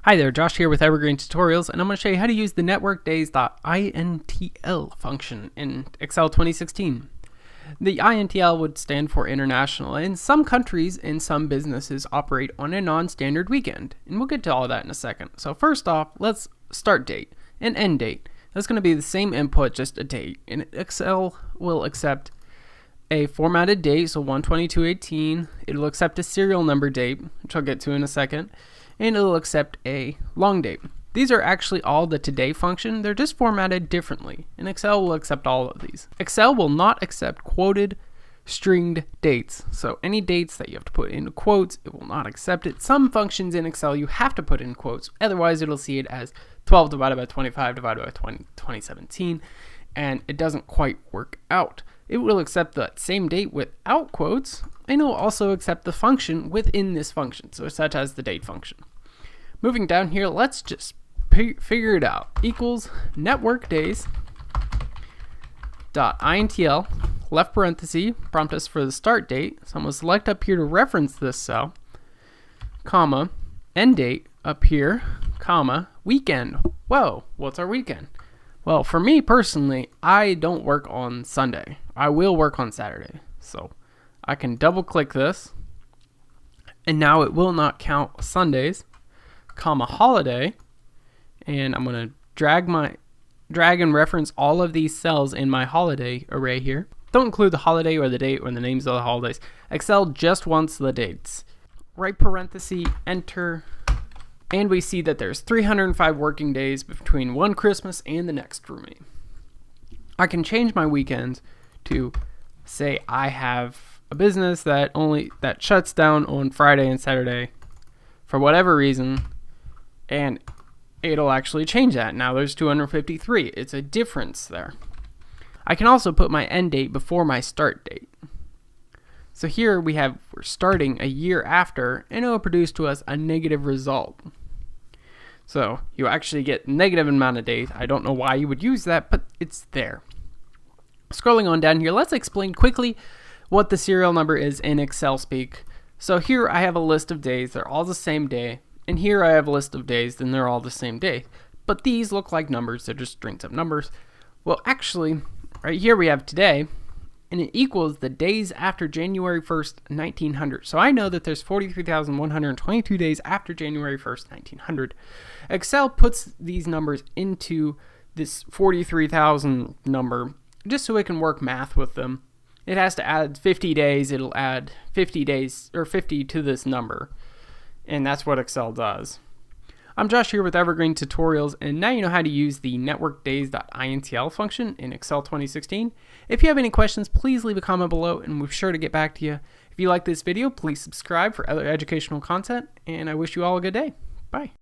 Hi there, Josh here with Evergreen Tutorials, and I'm going to show you how to use the NETWORKDAYS.INTL function in Excel 2016. The INTL would stand for international, and some countries and some businesses operate on a non-standard weekend, and we'll get to all that in a second. So first off, let's start date and end date. That's going to be the same input, just a date, and Excel will accept a formatted date, so 1/22/18. It'll accept a serial number date, which I'll get to in a second, and it'll accept a long date. These are actually all the today function. They're just formatted differently, and Excel will accept all of these. Excel will not accept quoted stringed dates. So any dates that you have to put into quotes, it will not accept it. Some functions in Excel you have to put in quotes, otherwise it'll see it as 12 divided by 25 divided by 2017, and it doesn't quite work out. It will accept that same date without quotes, and it will also accept the function within this function, so such as the date function. Moving down here, let's just figure it out. Equals networkdays.intl, left parenthesis, prompt us for the start date, so I'm going to select up here to reference this cell, comma, end date up here, comma, weekend. Whoa, what's our weekend? Well, for me personally, I don't work on Sunday. I will work on Saturday. So I can double click this, and now it will not count Sundays, comma, holiday, and I'm going to drag and reference all of these cells in my holiday array here. Don't include the holiday or the date or the names of the holidays. Excel just wants the dates. Right parenthesis, enter, and we see that there's 305 working days between one Christmas and the next for me. I can change my weekends to say I have a business that shuts down on Friday and Saturday for whatever reason, and it'll actually change that. Now there's 253. It's a difference there. I can also put my end date before my start date. So here we're starting a year after, and it will produce to us a negative result. So you actually get negative amount of days. I don't know why you would use that, but it's there. Scrolling on down here, let's explain quickly what the serial number is in Excel speak. So here I have a list of days. They're all the same day. And here I have a list of days, and they're all the same day. But these look like numbers. They're just strings of numbers. Well, actually, right here we have today, and it equals the days after January 1st, 1900. So I know that there's 43,122 days after January 1st, 1900. Excel puts these numbers into this 43,000 number just so it can work math with them. It has to add 50 days. It'll add 50 days or 50 to this number. And that's what Excel does. I'm Josh here with Evergreen Tutorials, and now you know how to use the networkdays.intl function in Excel 2016. If you have any questions, please leave a comment below, and we're sure to get back to you. If you like this video, please subscribe for other educational content, and I wish you all a good day. Bye.